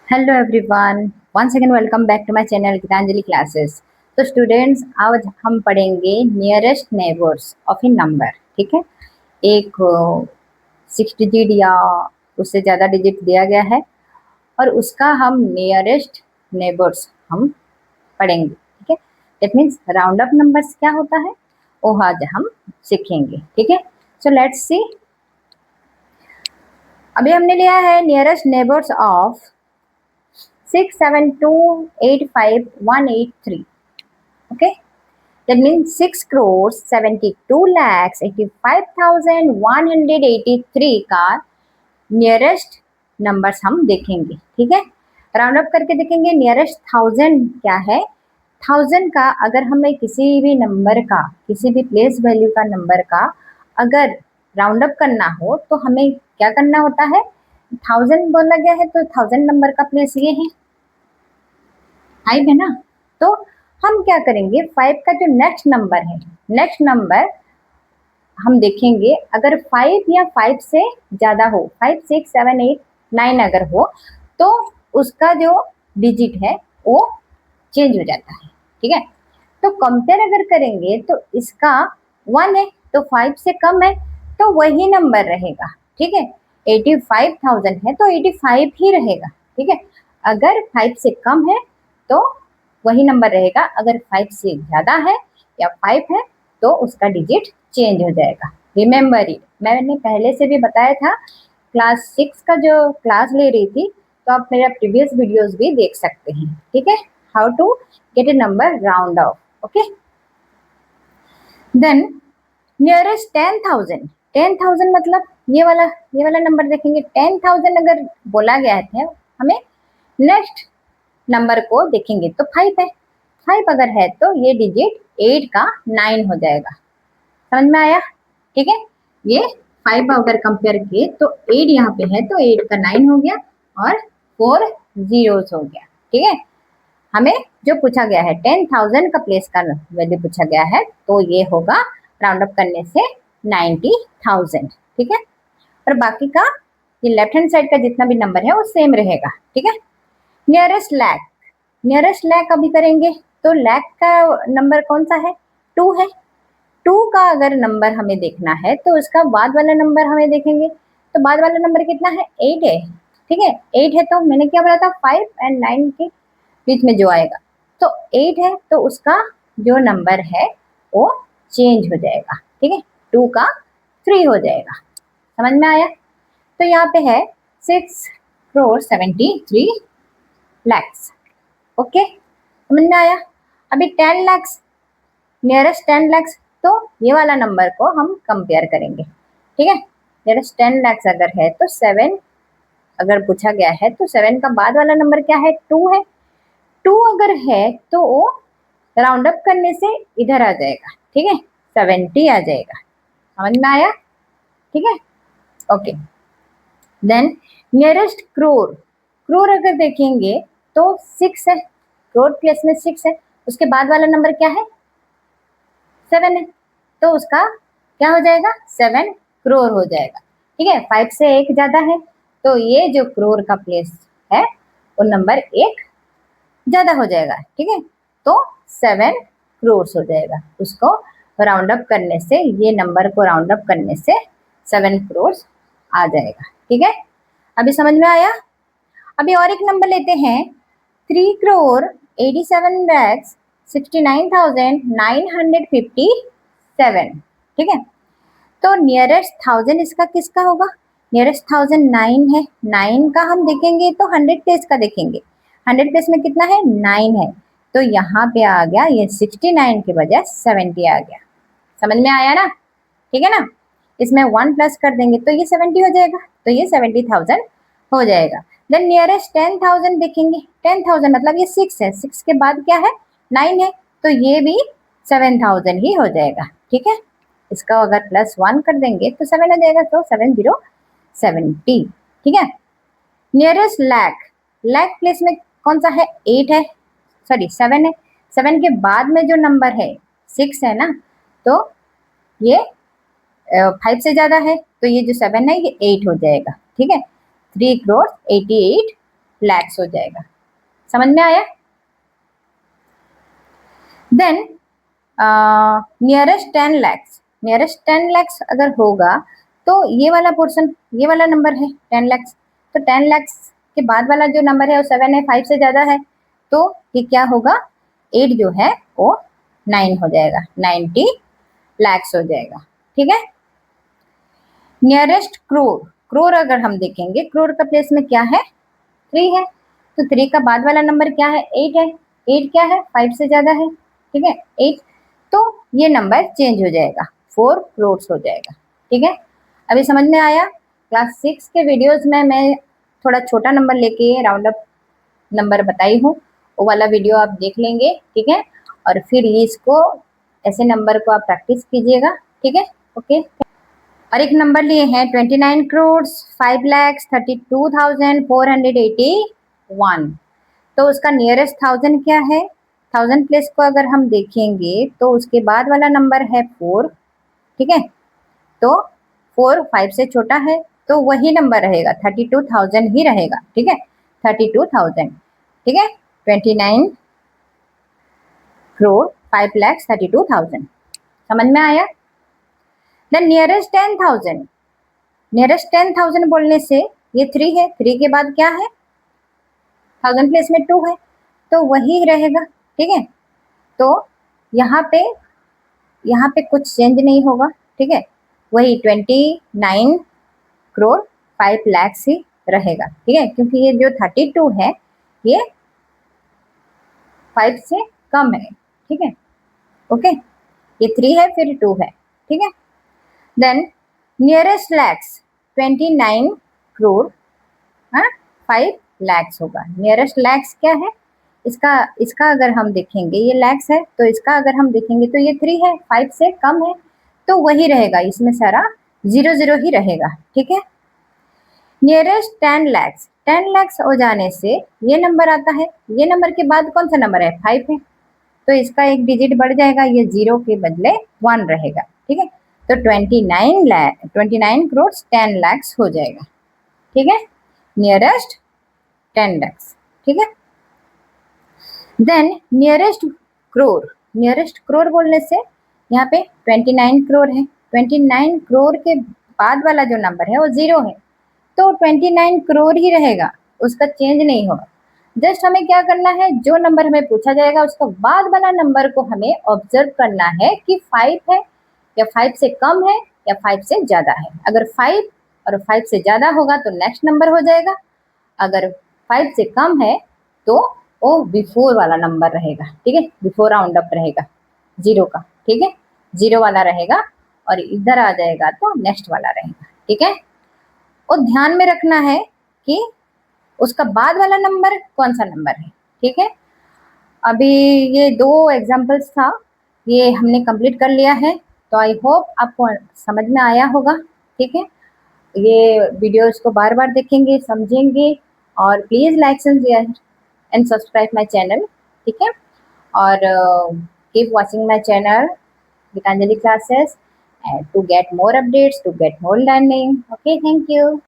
Hello everyone, once again welcome back to my channel Gitanjali classes. तो students, आज हम पढ़ेंगे nearest neighbours of in number. ठीक है, एक 6 डिजिट या उससे ज़्यादा डिजिट दिया गया है और उसका हम नियरेस्ट नेबर्स हम पढ़ेंगे। ठीक है, that means round up numbers क्या होता है वो आज हम सीखेंगे। ठीक है, सो लेट्स सी। अभी हमने लिया है nearest neighbours of 67285,183. Okay, that means 6,72,85,183 का नियरेस्ट नंबर्स हम देखेंगे। ठीक है, राउंड अप करके देखेंगे। नियरेस्ट 1000 क्या है? 1000 का अगर हमें किसी भी नंबर का, किसी भी प्लेस वैल्यू का नंबर का अगर राउंड अप करना हो तो हमें क्या करना होता है? 1000 बोला गया है तो 1000 नंबर का प्लेस ये है, 5 है ना। तो हम क्या करेंगे, 5 का जो नेक्स्ट नंबर है, नेक्स्ट नंबर हम देखेंगे। अगर 5 या 5 से ज़्यादा हो, 5, 6, 7, 8, 9 अगर हो तो उसका जो डिजिट है वो चेंज हो जाता है। ठीक है, तो कंपेयर अगर करेंगे तो इसका 1 है तो 5 से कम है तो वही नंबर रहेगा। ठीक है, 85,000 है तो 85 ही रहेगा। ठीक है, अगर 5 से कम है तो वही नंबर रहेगा, अगर 5 से ज़्यादा है या 5 है तो उसका डिजिट चेंज हो जाएगा। रिमेंबर इट, मैंने पहले से भी बताया था, क्लास 6 का जो क्लास ले रही थी तो आप मेरा प्रीवियस वीडियोस भी देख सकते हैं। ठीक है, how to get a number round off. Okay, then nearest 10,000। 10,000 मतलब ये वाला नंबर देखेंगे। 10,000 अगर बोला गया है हमें नेक्स्ट नंबर को देखेंगे तो 5 है। 5 अगर है तो ये डिजिट 8 का 9 हो जाएगा। समझ में आया? ठीक है, ये 5 अगर कंपेयर किए तो 8 यहाँ पे है तो 8 का 9 हो गया और 4 जीरोस हो गया। ठीक है, हमें जो पूछा गया है 10,000 का प्लेस का वैल्यू पूछा गया है तो ये होगा राउंड अप करने से 90,000। ठीक है, और बाकी का ये लेफ्ट हैंड साइड का जितना भी नंबर है वो सेम रहेगा। ठीक है, नियरेस्ट लैक। नियरेस्ट लैक अभी करेंगे तो लैक का नंबर कौन सा है? 2 है। 2 का अगर नंबर हमें देखना है तो उसका बाद वाला नंबर हमें देखेंगे तो बाद वाला नंबर कितना है? 8 है। ठीक है, 8 है तो मैंने क्या बोला था, 5 एंड 9 के बीच में जो आएगा तो 8 है तो उसका जो नंबर है वो चेंज हो जाएगा। ठीक है, 2 का 3 हो जाएगा। समझ में आया? तो यहाँ पे है 6,73,00,000। ओके, समझ में आया? अभी 10 लाख, नियरेस्ट 10 लाख, तो ये वाला नंबर को हम कंपेयर करेंगे। ठीक है, नियरेस्ट 10 लाख अगर है तो 7 अगर पूछा गया है तो 7 का बाद वाला नंबर क्या है? 2 है। 2 अगर है तो वो राउंड अप करने से इधर आ जाएगा। ठीक है, 70 आ जाएगा। समझ में आया? ठीक है, okay. Then nearest crore. Crore अगर देखेंगे तो 6 है, क्रोर प्लेस में 6 है, उसके बाद वाला नंबर क्या है? 7 है, तो उसका क्या हो जाएगा? 7 करोड़ हो जाएगा। ठीक है, 5 से 1 ज्यादा है तो ये जो करोड़ का प्लेस है वो नंबर 1 ज्यादा हो जाएगा। ठीक है, तो 7 करोड़ हो जाएगा। उसको राउंड अप करने से, ये नंबर को राउंड अप करने से 7 करोड़ आ जाएगा। ठीक है, अभी समझ में आया? अभी और एक नंबर लेते हैं, 3,87,69,957। ठीक है, तो नियरेस्ट 1000 इसका किसका होगा? नियरेस्ट 1000 9 है। 9 का हम देखेंगे तो 100 प्लेस का देखेंगे। 100 प्लेस में कितना है? 9 है, तो यहाँ पे आ गया ये 69 के बजाय 70 आ गया। समझ में आया ना? ठीक है ना, इसमें 1 प्लस कर देंगे तो ये 70 हो जाएगा, तो ये 70,000 हो जाएगा। देन नियरेस्ट 10,000 देखेंगे। 10,000 मतलब ये 6 है, 6 के बाद क्या है? 9 है, तो ये भी 7,000 ही हो जाएगा। ठीक है, इसका अगर +1 कर देंगे तो 7 हो जाएगा, तो 7070। ठीक है, नियरेस्ट लैक। लैक प्लेस में कौन सा है? 8 है, सॉरी 7 है। 7 के बाद में जो नंबर है 6 है ना, तो ये 5 से ज्यादा है तो ये जो 7 है ये 8 हो जाएगा। ठीक है, 3,88,000 लैक्स हो जाएगा। समझ में आया? Then nearest 10 lakhs, nearest 10 lakhs अगर होगा तो ये वाला पोर्शन, ये वाला नंबर है 10 लैक्स, तो 10 लैक्स के बाद वाला जो नंबर है वो 7 है, 5 से ज़्यादा है, तो ये क्या होगा, 8 जो है वो 9 हो जाएगा, 90 लैक्स हो जाएगा। ठीक है। नियरेस्ट क्रोर, क्रोर अगर हम देखेंगे, क्रोर का प्लेस में क्या है, 3 है, तो 3 का बाद वाला नंबर क्या है, 8 है, 8 क्या है, 5 से ज़्यादा है, ठीक है, 8, तो ये नंबर चेंज हो जाएगा, 4 करोड़ हो जाएगा। ठीक है, अभी समझ में आया? क्लास 6 के वीडियोस में मैं थोड़ा छोटा नंबर लेके राउंड अप नंबर बताई हूँ, वो वाला वीडियो आप देख लेंगे। ठीक है, और फिर इसको ऐसे नंबर को आप प्रैक्टिस कीजिएगा। ठीक है, ओके। और एक नंबर लिए हैं 29 करोड़ 5,32,481, तो उसका नियरेस्ट 1000 क्या है, 1000 प्लेस को अगर हम देखेंगे तो उसके बाद वाला नंबर है 4। ठीक है, तो 4 5 से छोटा है, तो वही नंबर रहेगा, 32,000 ही रहेगा। ठीक है, 32,000। ठीक है, 29 करोड़ 5,32,000। समझ में आया? देन नियरेस्ट 10,000, नियरेस्ट 10,000 बोलने से ये 3 है, 3 के बाद क्या है, 1000 प्लेस में 2 है, तो वही रहेगा। ठीक है, तो यहाँ पे कुछ चेंज नहीं होगा। ठीक है, वही 29 करोड़ 5 लाख ही रहेगा। ठीक है, क्योंकि ये जो 32 है ये 5 से कम है। ठीक है, ओके, ये 3 है फिर 2 है। ठीक है, देन नियरेस्ट लैक्स 29 करोड़ 5 लैक्स होगा। नियरेस्ट लैक्स क्या है, इसका इसका अगर हम देखेंगे, ये लैक्स है, तो इसका अगर हम देखेंगे तो ये 3 है, 5 से कम है, तो वही रहेगा, इसमें सारा 0 0 ही रहेगा। ठीक है, नियरेस्ट 10 लैक्स, 10 लैक्स हो जाने से ये नंबर आता है, ये नंबर के बाद कौन सा नंबर है, 5 है, तो इसका एक डिजिट बढ़ जाएगा, ये 0 के बदले 1 रहेगा। ठीक है, तो 29 करोड़ 10 लैक्स हो जाएगा। ठीक है, नियरेस्ट 10 लैक्स। ठीक है, then nearest crore, nearest crore बोलने से यहाँ पे 29 करोड़ है, 29 करोड़ के बाद वाला जो नंबर है वो 0 है, तो 29 करोड़ ही रहेगा, उसका चेंज नहीं होगा। जस्ट हमें क्या करना है, जो नंबर हमें पूछा जाएगा उसका बाद वाला नंबर को हमें ऑब्जर्व करना है कि 5 है या 5 से कम है या 5 से ज़्यादा है। अगर 5 और 5 से ज़्यादा होगा तो नेक्स्ट नंबर हो जाएगा, अगर 5 से कम है तो वो बिफोर वाला नंबर रहेगा। ठीक है, बिफोर राउंड अप रहेगा 0 का। ठीक है, 0 वाला रहेगा और इधर आ जाएगा तो नेक्स्ट वाला रहेगा। ठीक है, और ध्यान में रखना है कि उसका बाद वाला नंबर कौन सा नंबर है। ठीक है, अभी ये 2 एग्जाम्पल्स था, ये हमने कंप्लीट कर लिया है, तो आई होप आपको समझ में आया होगा। ठीक है, ये वीडियोस को बार बार देखेंगे, समझेंगे, और please like share and subscribe my channel. ठीक है, और keep watching my channel Gitanjali classes to get more updates, to get more learning. Okay, thank you.